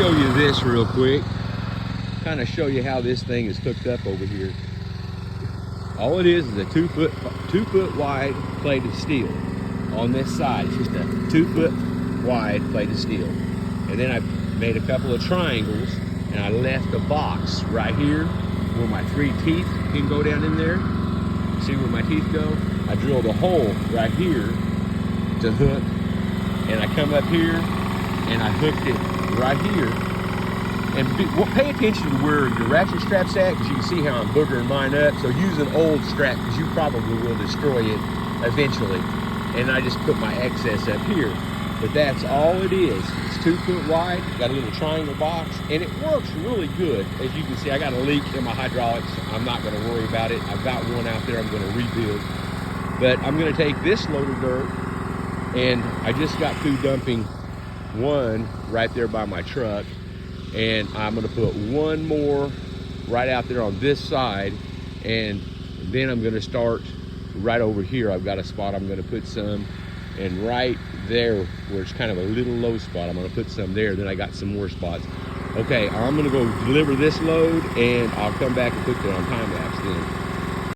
show you this real quick. Kind of show you how this thing is hooked up over here. All it is a 2 foot wide plate of steel on this side. It's just a 2 foot wide plate of steel. And then I made a couple of triangles and I left a box right here where my 3 teeth can go down in there. See where my teeth go? I drilled a hole right here to hook, and I come up here and I hooked it right here. And pay attention to where your ratchet strap's at, because you can see how I'm boogering mine up. So use an old strap, because you probably will destroy it eventually. And I just put my excess up here. But that's all it is. It's 2 foot wide, got a little triangle box, and it works really good. As you can see, I got a leak in my hydraulics. I'm not gonna worry about it. I've got one out there I'm gonna rebuild. But I'm gonna take this load of dirt, and I just got through dumping one right there by my truck. And I'm gonna put one more right out there on this side, and then I'm gonna start right over here. I've got a spot I'm gonna put some, and right there where it's kind of a little low spot, I'm gonna put some there. Then I got some more spots. Okay, I'm gonna go deliver this load, and I'll come back and put that on time lapse then.